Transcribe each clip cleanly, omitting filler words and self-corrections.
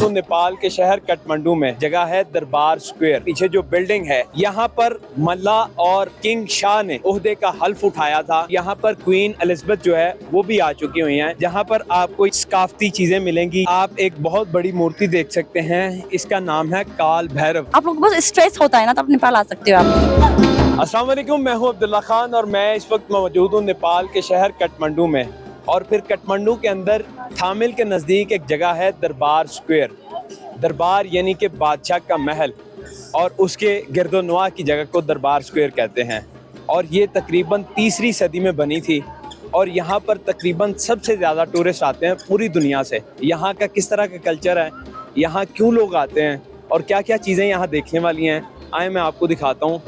हूँ नेपाल के शहर काठमांडू में। जगह है दरबार स्क्वायर। पीछे जो बिल्डिंग है, यहाँ पर मल्ला और किंग शाह ने ओहदे का हल्फ उठाया था। यहाँ पर क्वीन एलिजाबेथ जो है वो भी आ चुकी हुई हैं। जहाँ पर आपको सकाफती चीजें मिलेंगी। आप एक बहुत बड़ी मूर्ति देख सकते हैं, इसका नाम है काल भैरव। आप लोग को बस स्ट्रेस होता है ना, तो आप नेपाल आ सकते हो आप। अस्सलाम वालेकुम, मैं हूँ अब्दुल्ला खान और मैं इस वक्त मौजूद हूँ नेपाल के शहर काठमांडू में। और फिर काठमांडू के अंदर थामिल के नज़दीक एक जगह है दरबार स्क्वायर। दरबार यानी कि बादशाह का महल, और उसके गिरदोनवा की जगह को दरबार स्क्वायर कहते हैं। और ये तकरीबन 3री सदी में बनी थी। और यहाँ पर तकरीबन सबसे ज़्यादा टूरिस्ट आते हैं पूरी दुनिया से। यहाँ का किस तरह का कल्चर है, यहाँ क्यों लोग आते हैं और क्या क्या चीज़ें यहाँ देखने वाली हैं, आए मैं आपको दिखाता हूँ।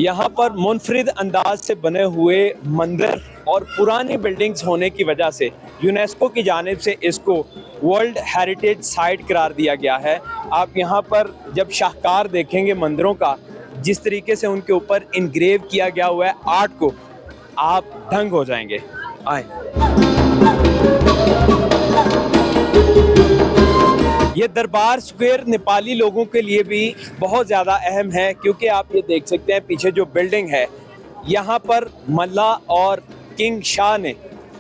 यहाँ पर मुनफरिद अंदाज से बने हुए मंदिर और पुरानी बिल्डिंग्स होने की वजह से यूनेस्को की जानिब से इसको वर्ल्ड हेरिटेज साइट करार दिया गया है। आप यहाँ पर जब शाहकार देखेंगे मंदिरों का, जिस तरीके से उनके ऊपर इनग्रेव किया गया हुआ है आर्ट को, आप दंग हो जाएंगे। आए, ये दरबार स्क्वायर नेपाली लोगों के लिए भी बहुत ज़्यादा अहम है, क्योंकि आप ये देख सकते हैं पीछे जो बिल्डिंग है, यहाँ पर मल्ला और किंग शाह ने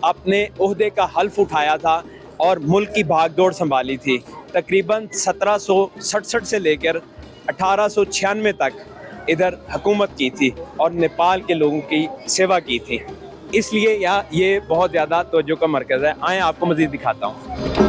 अपने ओहदे का हल्फ उठाया था और मुल्क की भागदौड़ संभाली थी। तकरीबन 1767 से लेकर 1896 तक इधर हुकूमत की थी और नेपाल के लोगों की सेवा की थी। इसलिए यहाँ ये बहुत ज़्यादा तवज्जो का मरकज़ है। आए आपको मज़ीद दिखाता हूँ।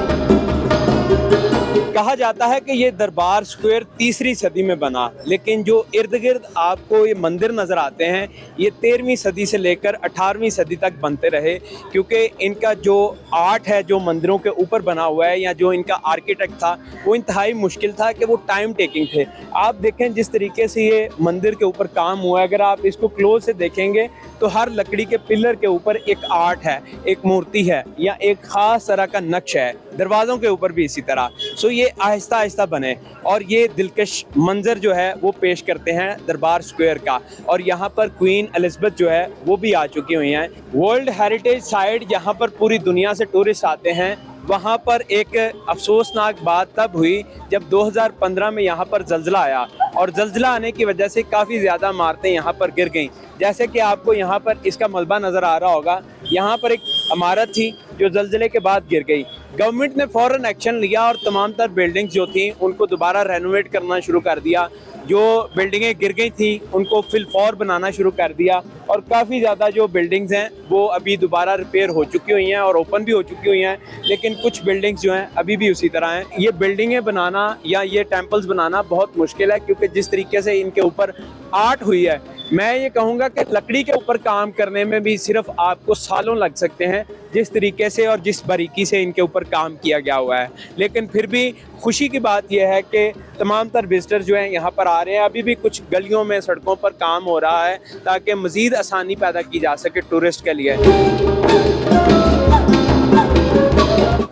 कहा जाता है कि ये दरबार स्क्वायर 3री सदी में बना, लेकिन जो इर्द गिर्द आपको ये मंदिर नज़र आते हैं, ये 13वीं सदी से लेकर 18वीं सदी तक बनते रहे। क्योंकि इनका जो आर्ट है, जो मंदिरों के ऊपर बना हुआ है, या जो इनका आर्किटेक्ट था, वो इंतहाई मुश्किल था कि वो टाइम टेकिंग थे। आप देखें जिस तरीके से ये मंदिर के ऊपर काम हुआ है, अगर आप इसको क्लोज से देखेंगे तो हर लकड़ी के पिलर के ऊपर एक आर्ट है, एक मूर्ति है, या एक ख़ास तरह का नक्श है। दरवाज़ों के ऊपर भी इसी तरह। सो ये आहिस्ता आहिस्ता बने और ये दिलकश मंजर जो है वो पेश करते हैं दरबार स्क्वायर का। और यहाँ पर क्वीन एलिजाबेथ जो है वो भी आ चुकी हुई हैं। वर्ल्ड हेरिटेज साइट जहाँ पर पूरी दुनिया से टूरिस्ट आते हैं, वहाँ पर एक अफसोसनाक बात तब हुई जब 2015 में यहाँ पर ज़ल्ज़ला आया, और ज़ल्ज़ला आने की वजह से काफ़ी ज़्यादा इमारतें यहाँ पर गिर गईं। जैसे कि आपको यहाँ पर इसका मलबा नज़र आ रहा होगा, यहाँ पर एक इमारत थी जो ज़ल्ज़ले के बाद गिर गई। गवर्नमेंट ने फ़ौरन एक्शन लिया और तमाम तर बिल्डिंग्स जो थी उनको दोबारा रेनोवेट करना शुरू कर दिया। जो बिल्डिंगें गिर गई थी उनको फिलफौर बनाना शुरू कर दिया, और काफ़ी ज़्यादा जो बिल्डिंग्स हैं वो अभी दोबारा रिपेयर हो चुकी हुई हैं और ओपन भी हो चुकी हुई हैं। लेकिन कुछ बिल्डिंग्स जो हैं अभी भी उसी तरह हैं। ये बिल्डिंगें बनाना या ये टेम्पल्स बनाना बहुत मुश्किल है, क्योंकि जिस तरीके से इनके ऊपर आर्ट हुई है, मैं ये कहूँगा कि लकड़ी के ऊपर काम करने में भी सिर्फ आपको सालों लग सकते हैं, जिस तरीके से और जिस बारीकी से इनके ऊपर काम किया गया हुआ है। लेकिन फिर भी खुशी की बात यह है कि तमाम तर विजिटर जो हैं यहाँ पर आ रहे हैं। अभी भी कुछ गलियों में, सड़कों पर काम हो रहा है ताकि मज़ीद आसानी पैदा की जा सके टूरिस्ट के लिए।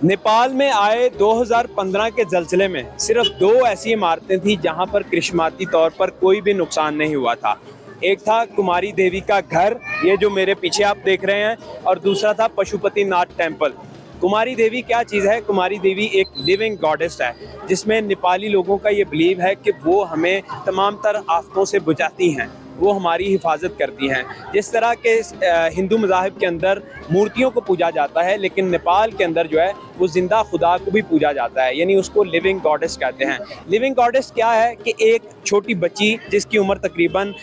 नेपाल में आए 2015 के ज़ल्ज़ले में सिर्फ 2 ऐसी इमारतें थी जहाँ पर करिश्माती तौर पर कोई भी नुकसान नहीं हुआ था। एक था कुमारी देवी का घर, ये जो मेरे पीछे आप देख रहे हैं, और दूसरा था पशुपतिनाथ टेम्पल। कुमारी देवी क्या चीज़ है? कुमारी देवी एक लिविंग गॉडेस है, जिसमें नेपाली लोगों का ये बिलीव है कि वो हमें तमाम तर आफतों से बचाती हैं, वो हमारी हिफाजत करती हैं। जिस तरह के हिंदू मज़ाहिब के अंदर मूर्तियों को पूजा जाता है, लेकिन नेपाल के अंदर जो है वो ज़िंदा खुदा को भी पूजा जाता है, यानी उसको लिविंग गॉडेस कहते हैं। लिविंग गॉडेस क्या है कि एक छोटी बच्ची जिसकी उम्र तकरीबन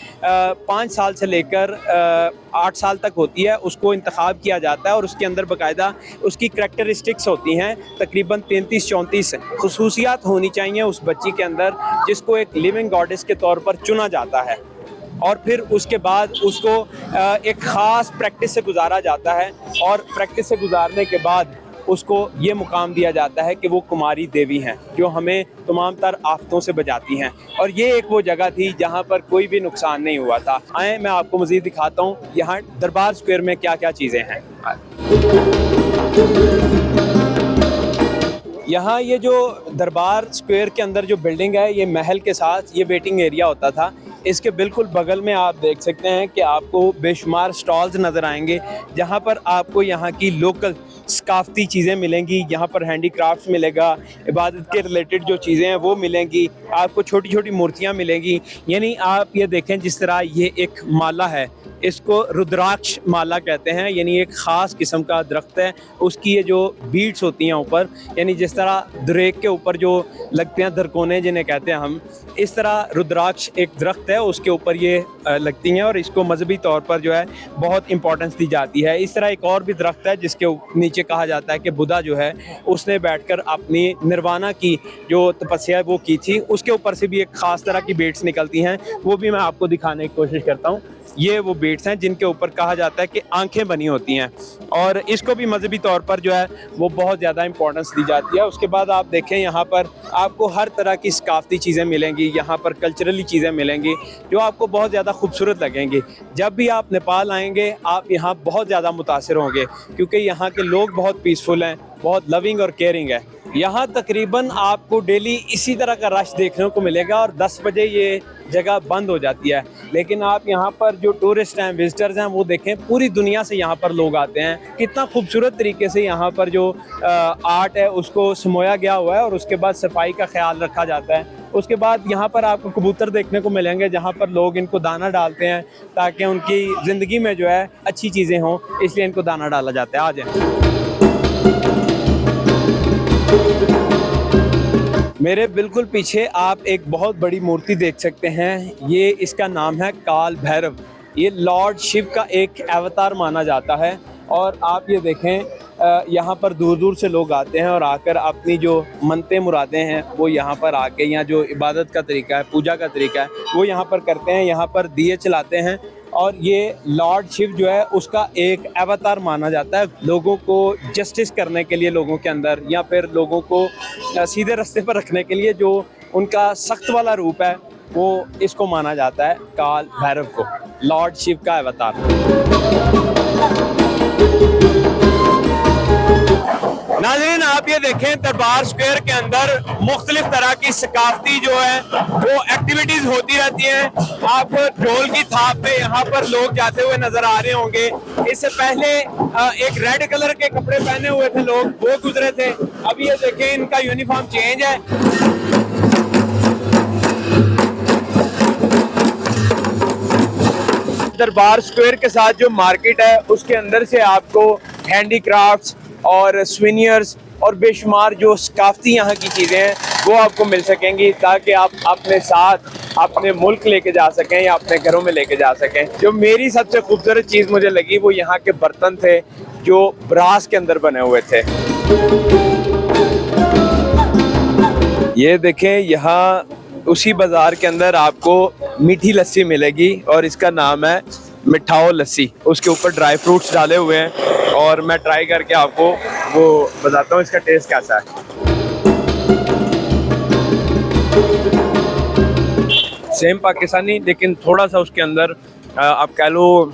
5 साल से लेकर 8 साल तक होती है, उसको इंतखाब किया जाता है और उसके अंदर बाकायदा उसकी करैक्टरिस्टिक्स होती हैं। तकरीबन 33-34 खुसूसियात होनी चाहिए उस बच्ची के अंदर, जिसको एक लिविंग गॉडेस के तौर पर चुना जाता है। और फिर उसके बाद उसको एक ख़ास प्रैक्टिस से गुजारा जाता है, और प्रैक्टिस से गुजारने के बाद उसको ये मुकाम दिया जाता है कि वो कुमारी देवी हैं, जो हमें तमाम तर आफतों से बचाती हैं। और ये एक वो जगह थी जहाँ पर कोई भी नुकसान नहीं हुआ था। आए मैं आपको मज़ीद दिखाता हूँ यहाँ दरबार स्क्वायर में क्या क्या चीज़ें हैं। यहाँ ये जो दरबार स्क्वायर के अंदर जो बिल्डिंग है, ये महल के साथ ये वेटिंग एरिया होता था। इसके बिल्कुल बगल में आप देख सकते हैं कि आपको बेशुमार स्टॉल्स नज़र आएंगे जहाँ पर आपको यहाँ की लोकल सकाफ़ती चीज़ें मिलेंगी। यहाँ पर हैंडीक्राफ्ट्स मिलेगा, इबादत के रिलेटेड जो चीज़ें हैं वो मिलेंगी, आपको छोटी छोटी मूर्तियाँ मिलेंगी। यानी आप ये देखें जिस तरह ये एक माला है, इसको रुद्राक्ष माला कहते हैं, यानी एक ख़ास किस्म का दरख्त है, उसकी ये जो बीड्स होती हैं ऊपर, यानी जिस तरह दरेक के ऊपर जो लगते हैं दरकोने जिन्हें कहते हैं हम, इस तरह रुद्राक्ष एक दरख्त है उसके ऊपर ये लगती हैं और इसको मजहबी तौर पर जो है बहुत इंपॉर्टेंस दी जाती है। इस तरह एक और भी दरख्त है जिसके नीचे कहा जाता है कि बुद्धा जो है उसने बैठकर अपनी निर्वाणा की जो तपस्या है वो की थी, उसके ऊपर से भी एक ख़ास तरह की बीड्स निकलती हैं, वो भी मैं आपको दिखाने की कोशिश करता हूँ। ये वो बीड्स हैं जिनके ऊपर कहा जाता है कि आंखें बनी होती हैं और इसको भी मजहबी तौर पर जो है वो बहुत ज़्यादा इंपॉर्टेंस दी जाती है। उसके बाद आप देखें यहाँ पर आपको हर तरह की सकाफ़ती चीज़ें मिलेंगी, यहाँ पर कल्चरली चीज़ें मिलेंगी जो आपको बहुत ज़्यादा खूबसूरत लगेंगी। जब भी आप नेपाल आएंगे आप यहाँ बहुत ज़्यादा मुतासिर होंगे क्योंकि यहाँ के लोग बहुत पीसफुल हैं, बहुत लविंग और केयरिंग है। यहाँ तकरीबन आपको डेली इसी तरह का रश देखने को मिलेगा और 10 बजे ये जगह बंद हो जाती है। लेकिन आप यहाँ पर जो टूरिस्ट हैं, विजिटर्स हैं, वो देखें पूरी दुनिया से यहाँ पर लोग आते हैं। कितना खूबसूरत तरीके से यहाँ पर जो आर्ट है उसको समोया गया हुआ है और उसके बाद सफाई का ख्याल रखा जाता है। उसके बाद यहाँ पर आपको कबूतर देखने को मिलेंगे जहाँ पर लोग इनको दाना डालते हैं ताकि उनकी ज़िंदगी में जो है अच्छी चीज़ें हों, इसलिए इनको दाना डाला जाता है। आ जाए। मेरे बिल्कुल पीछे आप एक बहुत बड़ी मूर्ति देख सकते हैं, ये इसका नाम है काल भैरव। ये लॉर्ड शिव का एक अवतार माना जाता है और आप ये देखें यहाँ पर दूर दूर से लोग आते हैं और आकर अपनी जो मन्नतें मुरादें हैं वो यहाँ पर आके, यहाँ जो इबादत का तरीका है, पूजा का तरीका है वो यहाँ पर करते हैं। यहाँ पर दिए चलाते हैं और ये लॉर्ड शिव जो है उसका एक अवतार माना जाता है, लोगों को जस्टिस करने के लिए लोगों के अंदर, या फिर लोगों को सीधे रास्ते पर रखने के लिए जो उनका सख्त वाला रूप है वो इसको माना जाता है काल भैरव को, लॉर्ड शिव का अवतार। नाज़रीन आप ये देखें दरबार स्क्वायर के अंदर मुख्तलिफ तरह की सकाफती जो है वो एक्टिविटीज होती रहती हैं। आप ढोल की थाप पे यहाँ पर लोग जाते हुए नजर आ रहे होंगे। इससे पहले एक रेड कलर के कपड़े पहने हुए थे लोग, वो गुजरे थे। अभी ये देखें इनका यूनिफॉर्म चेंज है। दरबार स्क्वायर के साथ जो मार्केट है उसके अंदर से आपको हैंडीक्राफ्ट्स और स्विनियर्स और बेशुमार जो सकाफती यहाँ की चीज़ें हैं वो आपको मिल सकेंगी ताकि आप अपने साथ अपने मुल्क लेके जा सकें या अपने घरों में लेके जा सकें। जो मेरी सबसे खूबसूरत चीज़ मुझे लगी वो यहाँ के बर्तन थे जो ब्रास के अंदर बने हुए थे। ये देखें यहाँ उसी बाज़ार के अंदर आपको मीठी लस्सी मिलेगी और इसका नाम है मिठाओ लस्सी। उसके ऊपर ड्राई फ्रूट्स डाले हुए हैं और मैं ट्राई करके आपको वो बताता हूँ इसका टेस्ट कैसा है। सेम पाकिस्तानी लेकिन थोड़ा सा उसके अंदर आप कह लो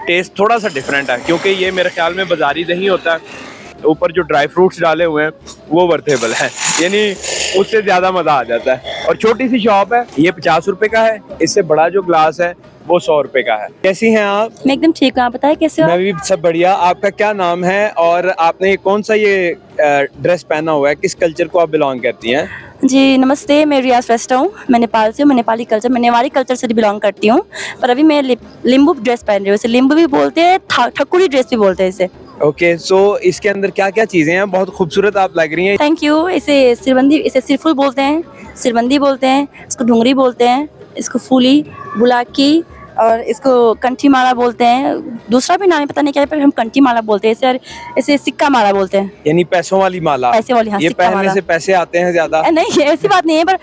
टेस्ट थोड़ा सा डिफरेंट है क्योंकि ये मेरे ख्याल में बाज़ारी दही होता है, ऊपर जो ड्राई फ्रूट्स डाले हुए हैं वो वर्थेबल है, यानी उससे ज़्यादा मज़ा आ जाता है। और छोटी सी शॉप है, ये 50 रुपए का है, इससे बड़ा जो ग्लास है वो 100 रुपए का है। कैसी हैं आप? मैं एकदम ठीक हूँ, आप बताएं कैसे हो? मैं भी सब बढ़िया। आपका क्या नाम है और आपने कौन सा ये ड्रेस पहना हुआ है, किस कल्चर को आप बिलोंग करती हैं? जी नमस्ते, मैं रियाज फेस्टा हूँ, मैं नेपाल से हूँ। मैं नेपाली कल्चर, मैं नेवारी कल्चर से बिलोंग करती हूँ, पर अभी मैं लिम्बू ड्रेस पहन रही हूँ। इसे लिम्बू भी बोलते हैं, ठकुरी ड्रेस भी बोलते हैं इसे। ओके, सो इसके अंदर क्या क्या चीज़ें हैं? बहुत खूबसूरत आप लग रही हैं। Thank you. इसे सिरबंदी, इसे सिरफुल बोलते हैं, सिरबंदी बोलते हैं, इसको ढुंगरी बोलते हैं, इसको फूली, बुलाकी और इसको कंठी माला बोलते हैं। दूसरा भी नाम है पता नहीं क्या है, पर हम कंठी माला बोलते हैं इसे, और इसे सिक्का माला बोलते हैं, यानी पैसों वाली माला। पैसे वाली, हाँ, ये सिक्का पहनने माला। से पैसे आते हैं ज्यादा? नहीं ऐसी बात नहीं है, पर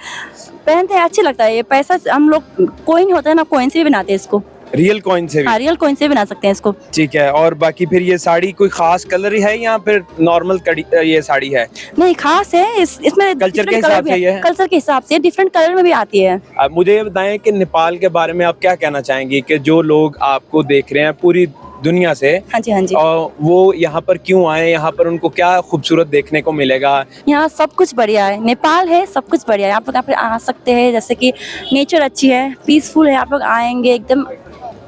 पहनते हैं, अच्छी लगता है। ये पैसा हम लोग कोइन होता है ना, कोइन से भी बनाते हैं इसको, रियल कॉइन से भी? हाँ, रियल कॉइन से बना सकते हैं इसको। ठीक है। और बाकी फिर ये साड़ी कोई खास कलर ही है या फिर नॉर्मल ये साड़ी है? नहीं खास है, इसमें कल्चर के हिसाब से ये है? कल्चर के हिसाब से डिफरेंट कलर में भी आती है। अब मुझे ये बताएं कि नेपाल के बारे में आप क्या कहना चाहेंगी कि जो लोग आपको देख रहे हैं पूरी दुनिया से। हाँ जी, हाँ जी। और वो यहाँ पर क्यों आए, यहाँ पर उनको क्या खूबसूरत देखने को मिलेगा? यहाँ सब कुछ बढ़िया है, नेपाल है, सब कुछ बढ़िया है। आप लोग यहाँ पे आ सकते हैं, जैसे कि नेचर अच्छी है, पीसफुल है। आप लोग आएंगे एकदम,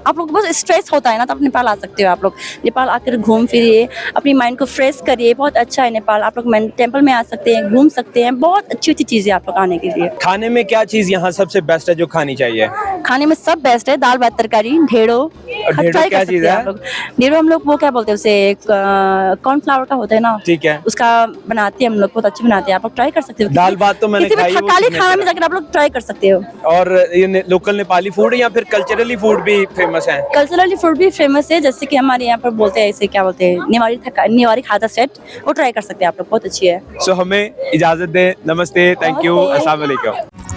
आप लोग को बस स्ट्रेस होता है ना, तो आप नेपाल आ सकते हो। आप लोग नेपाल आकर घूम फिरिए, अपनी माइंड को फ्रेश करिए। बहुत अच्छा है नेपाल। आप लोग टेम्पल में आ सकते हैं, घूम सकते हैं। बहुत अच्छी अच्छी चीज़ें आप लोग आने के लिए। खाने में क्या चीज़ यहाँ सबसे बेस्ट है जो खानी चाहिए? खाने में सब बेस्ट है, दाल भात तरकारी, ढेड़ो। ढेड़ो ट्राई क्या कर सकते चीज़ हैं है? आप लोग। ढेड़ो हम लोग वो क्या बोलते हैं उसे, कॉर्नफ्लावर का होता है ना, ठीक है। उसका बनाते हैं हम लोग, बहुत अच्छी बनाते हैं। आप लोग ट्राई कर सकते हो। दाल भात तो मैंने किसी भी खाई है, वो थकाली signature खाना में है। जाकर आप लोग ट्राई कर सकते हो। और ये लोकल नेपाली फूड या फिर कल्चरली फूड भी फेमस है? कल्चरली फूड भी फेमस है, जैसे कि हमारे यहाँ पर बोलते हैं इसे क्या बोलते हैं, निवारी खाजा सेट, वो ट्राई कर सकते हैं आप लोग, बहुत अच्छी है। सो हमें इजाजत दें। नमस्ते, थैंक यू, नमस्ते। अस्सलाम वालेकुम।